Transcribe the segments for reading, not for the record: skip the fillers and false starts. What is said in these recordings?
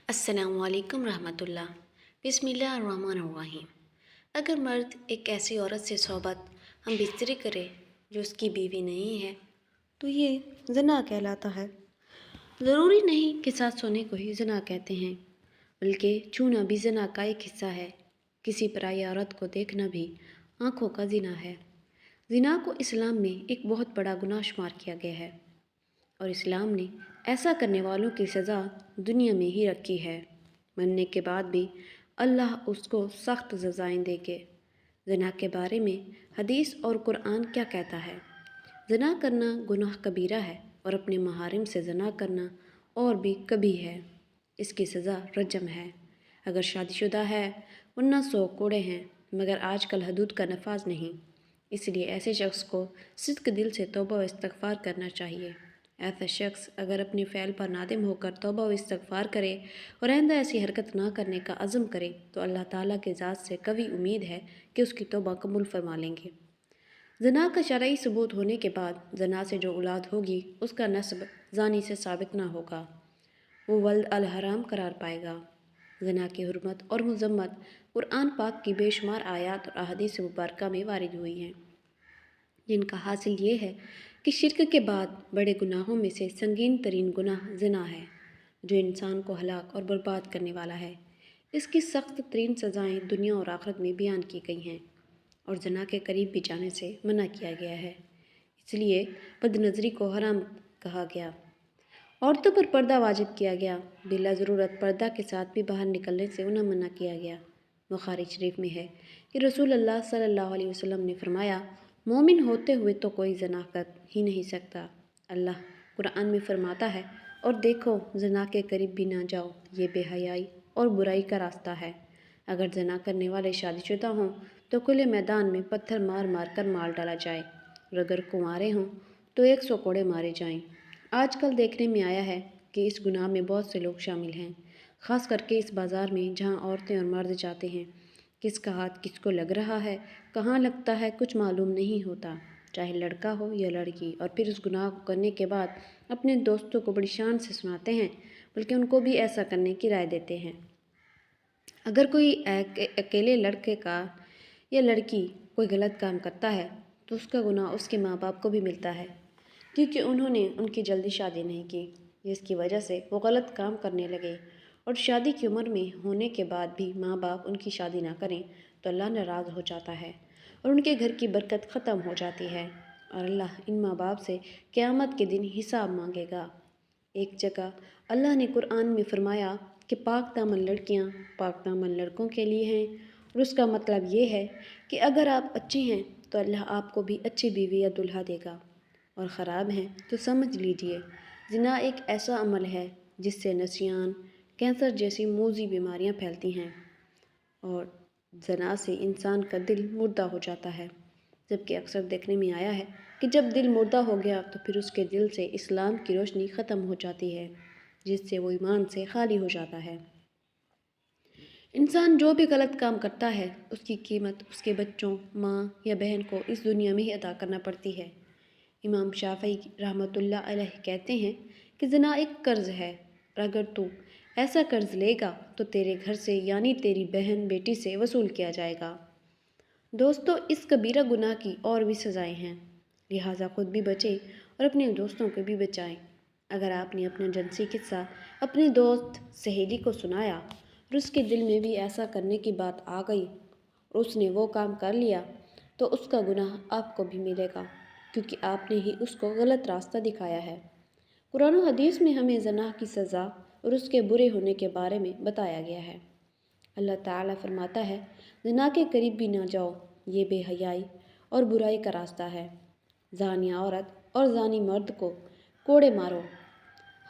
السلام علیکم رحمۃ اللہ۔ بسم اللہ الرحمن الرحیم۔ اگر مرد ایک ایسی عورت سے صحبت ہم بستری کرے جو اس کی بیوی نہیں ہے تو یہ زنا کہلاتا ہے۔ ضروری نہیں کہ ساتھ سونے کو ہی زنا کہتے ہیں، بلکہ چھونا بھی زنا کا ایک حصہ ہے۔ کسی پرائی عورت کو دیکھنا بھی آنکھوں کا زنا ہے۔ زنا کو اسلام میں ایک بہت بڑا گناہ شمار کیا گیا ہے، اور اسلام نے ایسا کرنے والوں کی سزا دنیا میں ہی رکھی ہے۔ مرنے کے بعد بھی اللہ اس کو سخت سزائیں دے گے۔ زنا کے بارے میں حدیث اور قرآن کیا کہتا ہے؟ زنا کرنا گناہ کبیرہ ہے، اور اپنے محارم سے زنا کرنا اور بھی کبیح ہے۔ اس کی سزا رجم ہے اگر شادی شدہ ہے، ورنہ 100 کوڑے ہیں، مگر آج کل حدود کا نفاذ نہیں۔ اس لیے ایسے شخص کو صدق دل سے توبہ و استغفار کرنا چاہیے۔ ایسا شخص اگر اپنے فعل پر نادم ہو کر توبہ و استغفار کرے اور آئندہ ایسی حرکت نہ کرنے کا عزم کرے تو اللہ تعالیٰ کے ذات سے قوی امید ہے کہ اس کی توبہ قبول فرما لیں گے۔ زنا کا شرعی ثبوت ہونے کے بعد زنا سے جو اولاد ہوگی اس کا نسب زانی سے ثابت نہ ہوگا، وہ ولد الحرام قرار پائے گا۔ زنا کی حرمت اور مذمت قرآن پاک کی بے شمار آیات اور احادیث مبارکہ میں وارد ہوئی ہیں، جن کا حاصل یہ ہے کہ شرک کے بعد بڑے گناہوں میں سے سنگین ترین گناہ زنا ہے، جو انسان کو ہلاک اور برباد کرنے والا ہے۔ اس کی سخت ترین سزائیں دنیا اور آخرت میں بیان کی گئی ہیں، اور زنا کے قریب بھی جانے سے منع کیا گیا ہے۔ اس لیے بد نظری کو حرام کہا گیا۔ عورتوں پر پردہ واجب کیا گیا۔ بلا ضرورت پردہ کے ساتھ بھی باہر نکلنے سے انہیں منع کیا گیا۔ بخاری شریف میں ہے کہ رسول اللہ صلی اللہ علیہ وسلم نے فرمایا، مومن ہوتے ہوئے تو کوئی زنا کر ہی نہیں سکتا۔ اللہ قرآن میں فرماتا ہے، اور دیکھو زنا کے قریب بھی نہ جاؤ، یہ بے حیائی اور برائی کا راستہ ہے۔ اگر زنا کرنے والے شادی شدہ ہوں تو کھلے میدان میں پتھر مار مار کر مار ڈالا جائے، اور اگر کنوارے ہوں تو 100 کوڑے مارے جائیں۔ آج کل دیکھنے میں آیا ہے کہ اس گناہ میں بہت سے لوگ شامل ہیں، خاص کر کے اس بازار میں جہاں عورتیں اور مرد جاتے ہیں۔ کس کا ہاتھ کس کو لگ رہا ہے، کہاں لگتا ہے، کچھ معلوم نہیں ہوتا، چاہے لڑکا ہو یا لڑکی، اور پھر اس گناہ کو کرنے کے بعد اپنے دوستوں کو بڑی شان سے سناتے ہیں، بلکہ ان کو بھی ایسا کرنے کی رائے دیتے ہیں۔ اگر کوئی اکیلے لڑکے کا یا لڑکی کوئی غلط کام کرتا ہے تو اس کا گناہ اس کے ماں باپ کو بھی ملتا ہے، کیونکہ انہوں نے ان کی جلدی شادی نہیں کی، جس کی وجہ سے وہ غلط کام کرنے لگے، اور شادی کی عمر میں ہونے کے بعد بھی ماں باپ ان کی شادی نہ کریں تو اللہ ناراض ہو جاتا ہے، اور ان کے گھر کی برکت ختم ہو جاتی ہے، اور اللہ ان ماں باپ سے قیامت کے دن حساب مانگے گا۔ ایک جگہ اللہ نے قرآن میں فرمایا کہ پاک دامن لڑکیاں پاک دامن لڑکوں کے لیے ہیں، اور اس کا مطلب یہ ہے کہ اگر آپ اچھے ہیں تو اللہ آپ کو بھی اچھی بیوی یا دلہا دے گا، اور خراب ہیں تو سمجھ لیجئے زنا ایک ایسا عمل ہے جس سے نسیان، کینسر جیسی موذی بیماریاں پھیلتی ہیں، اور زنا سے انسان کا دل مردہ ہو جاتا ہے، جبکہ اکثر دیکھنے میں آیا ہے کہ جب دل مردہ ہو گیا تو پھر اس کے دل سے اسلام کی روشنی ختم ہو جاتی ہے، جس سے وہ ایمان سے خالی ہو جاتا ہے۔ انسان جو بھی غلط کام کرتا ہے اس کی قیمت اس کے بچوں، ماں یا بہن کو اس دنیا میں ہی ادا کرنا پڑتی ہے۔ امام شافعی رحمۃ اللہ علیہ کہتے ہیں کہ زنا ایک قرض ہے، اور اگر تو ایسا قرض لے گا تو تیرے گھر سے یعنی تیری بہن بیٹی سے وصول کیا جائے گا۔ دوستو، اس کبیرہ گناہ کی اور بھی سزائیں ہیں، لہٰذا خود بھی بچیں اور اپنے دوستوں کو بھی بچائیں۔ اگر آپ نے اپنا جنسی قصہ اپنے دوست سہیلی کو سنایا اور اس کے دل میں بھی ایسا کرنے کی بات آ گئی اور اس نے وہ کام کر لیا تو اس کا گناہ آپ کو بھی ملے گا، کیونکہ آپ نے ہی اس کو غلط راستہ دکھایا ہے۔ قرآن و حدیث میں ہمیں زنا کی سزا اور اس کے برے ہونے کے بارے میں بتایا گیا ہے۔ اللہ تعالیٰ فرماتا ہے، زنا کے قریب بھی نہ جاؤ، یہ بے حیائی اور برائی کا راستہ ہے۔ زانیہ عورت اور زانی مرد کو کوڑے مارو،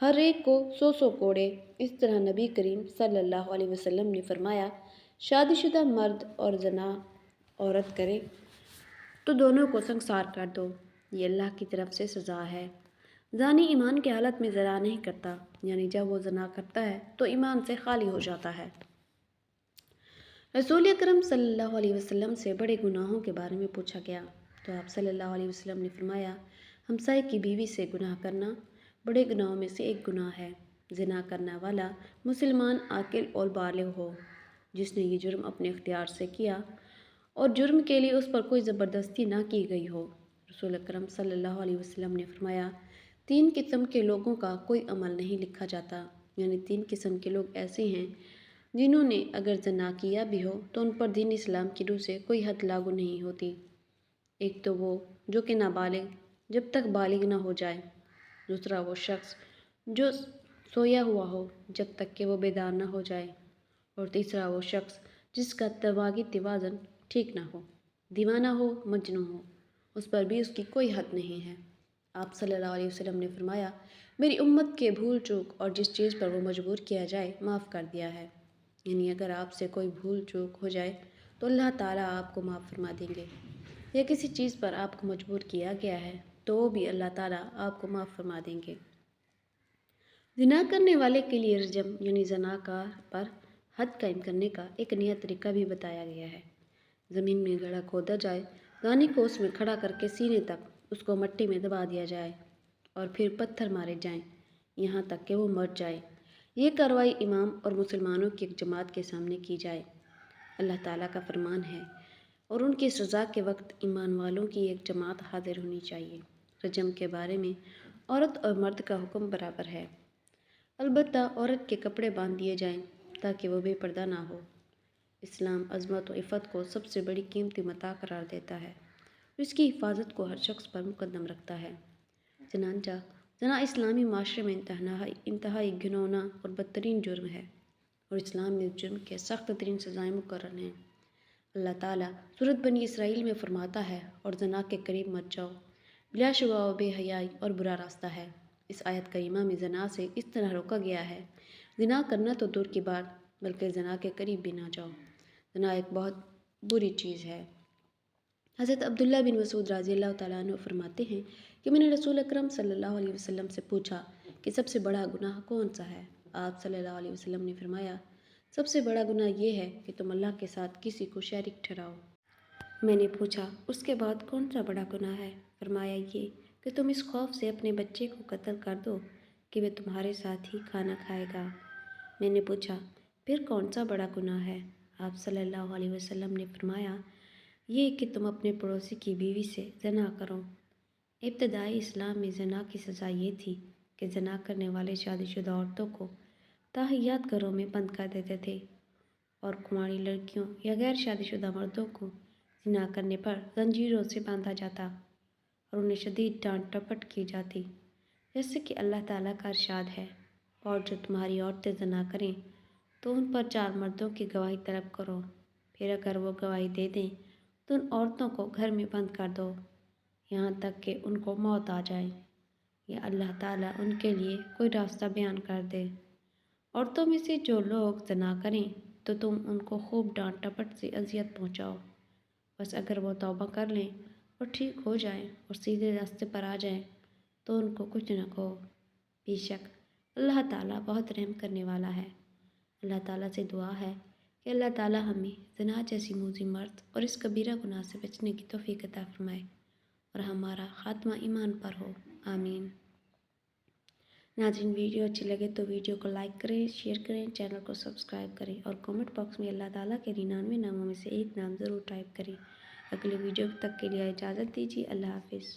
ہر ایک کو 100 کوڑے۔ اس طرح نبی کریم صلی اللہ علیہ وسلم نے فرمایا، شادی شدہ مرد اور زنا عورت کرے تو دونوں کو سنگسار کر دو، یہ اللہ کی طرف سے سزا ہے۔ زانی ایمان کی حالت میں زنا نہیں کرتا، یعنی جب وہ زنا کرتا ہے تو ایمان سے خالی ہو جاتا ہے۔ رسول اکرم صلی اللہ علیہ وسلم سے بڑے گناہوں کے بارے میں پوچھا گیا تو آپ صلی اللہ علیہ وسلم نے فرمایا، ہمسائے کی بیوی سے گناہ کرنا بڑے گناہوں میں سے ایک گناہ ہے۔ زنا کرنے والا مسلمان عاقل اور بالغ ہو جس نے یہ جرم اپنے اختیار سے کیا اور جرم کے لیے اس پر کوئی زبردستی نہ کی گئی ہو۔ رسول اکرم صلی اللہ علیہ وسلم نے فرمایا، 3 قسم کے لوگوں کا کوئی عمل نہیں لکھا جاتا، یعنی 3 قسم کے لوگ ایسے ہیں جنہوں نے اگر زنا کیا بھی ہو تو ان پر دین اسلام کی روح سے کوئی حد لاگو نہیں ہوتی۔ ایک تو وہ جو کہ نابالغ جب تک بالغ نہ ہو جائے، دوسرا وہ شخص جو سویا ہوا ہو جب تک کہ وہ بیدار نہ ہو جائے، اور تیسرا وہ شخص جس کا دماغی توازن ٹھیک نہ ہو، دیوانہ ہو، مجنون ہو، اس پر بھی اس کی کوئی حد نہیں ہے۔ آپ صلی اللہ علیہ وسلم نے فرمایا، میری امت کے بھول چوک اور جس چیز پر وہ مجبور کیا جائے معاف کر دیا ہے، یعنی اگر آپ سے کوئی بھول چوک ہو جائے تو اللہ تعالیٰ آپ کو معاف فرما دیں گے، یا کسی چیز پر آپ کو مجبور کیا گیا ہے تو وہ بھی اللہ تعالیٰ آپ کو معاف فرما دیں گے۔ زنا کرنے والے کے لیے رجم یعنی زناکار پر حد قائم کرنے کا ایک نیا طریقہ بھی بتایا گیا ہے۔ زمین میں گڑھا کھودا جائے، گانے کو اس میں کھڑا کر کے سینے تک اس کو مٹی میں دبا دیا جائے اور پھر پتھر مارے جائیں یہاں تک کہ وہ مر جائے۔ یہ کارروائی امام اور مسلمانوں کی ایک جماعت کے سامنے کی جائے۔ اللہ تعالیٰ کا فرمان ہے اور ان کی سزا کے وقت ایمان والوں کی ایک جماعت حاضر ہونی چاہیے۔ رجم کے بارے میں عورت اور مرد کا حکم برابر ہے، البتہ عورت کے کپڑے باندھ دیے جائیں تاکہ وہ بے پردہ نہ ہو۔ اسلام عظمت و عفت کو سب سے بڑی قیمتی متاع قرار دیتا ہے اور اس کی حفاظت کو ہر شخص پر مقدم رکھتا ہے۔ چنانچہ زنا اسلامی معاشرے میں انتہائی گھناؤنا اور بدترین جرم ہے اور اسلام میں اس جرم کے سخت ترین سزائیں مقرر ہیں۔ اللہ تعالیٰ سورۃ بنی اسرائیل میں فرماتا ہے، اور زنا کے قریب مت جاؤ، بلا شبہ وہ بے حیائی اور برا راستہ ہے۔ اس آیت کریمہ میں زنا سے اس طرح روکا گیا ہے، زنا کرنا تو دور کی بات بلکہ زنا کے قریب بھی نہ جاؤ۔ زنا ایک بہت بری چیز ہے۔ حضرت عبداللہ بن مسعود رضی اللہ تعالیٰ عنہ فرماتے ہیں کہ میں نے رسول اکرم صلی اللہ علیہ وسلم سے پوچھا کہ سب سے بڑا گناہ کون سا ہے؟ آپ صلی اللہ علیہ وسلم نے فرمایا، سب سے بڑا گناہ یہ ہے کہ تم اللہ کے ساتھ کسی کو شریک ٹھہراؤ۔ میں نے پوچھا، اس کے بعد کون سا بڑا گناہ ہے؟ فرمایا، یہ کہ تم اس خوف سے اپنے بچے کو قتل کر دو کہ وہ تمہارے ساتھ ہی کھانا کھائے گا۔ میں نے پوچھا، پھر کون سا بڑا گناہ ہے؟ آپ صلی اللہ علیہ وسلم نے فرمایا، یہ کہ تم اپنے پڑوسی کی بیوی سے زنا کرو۔ ابتدائی اسلام میں زنا کی سزا یہ تھی کہ زنا کرنے والے شادی شدہ عورتوں کو تاحیات گھروں میں بند کر دیتے تھے، اور کنواری لڑکیوں یا غیر شادی شدہ مردوں کو زنا کرنے پر زنجیروں سے باندھا جاتا اور انہیں شدید ڈانٹ ٹپٹ کی جاتی، جیسے کہ اللہ تعالیٰ کا ارشاد ہے، اور جو تمہاری عورتیں زنا کریں تو ان پر 4 مردوں کی گواہی طلب کرو، پھر اگر وہ گواہی دے دیں تو ان عورتوں کو گھر میں بند کر دو یہاں تک کہ ان کو موت آ جائے یا اللہ تعالیٰ ان کے لیے کوئی راستہ بیان کر دے۔ عورتوں میں سے جو لوگ زنا کریں تو تم ان کو خوب ڈانٹ ٹپٹ سے اذیت پہنچاؤ، بس اگر وہ توبہ کر لیں اور ٹھیک ہو جائیں اور سیدھے راستے پر آ جائیں تو ان کو کچھ نہ کہو، بے شک اللہ تعالیٰ بہت رحم کرنے والا ہے۔ اللہ تعالیٰ سے دعا ہے کہ اللہ تعالیٰ ہمیں زنا جیسی موذی مرض اور اس کبیرہ گناہ سے بچنے کی توفیق عطا فرمائے اور ہمارا خاتمہ ایمان پر ہو، آمین۔ ناظرین، ویڈیو اچھی لگے تو ویڈیو کو لائک کریں، شیئر کریں، چینل کو سبسکرائب کریں اور کامنٹ باکس میں اللہ تعالیٰ کے 99 ناموں میں سے ایک نام ضرور ٹائپ کریں۔ اگلے ویڈیو تک کے لیے اجازت دیجیے، اللہ حافظ۔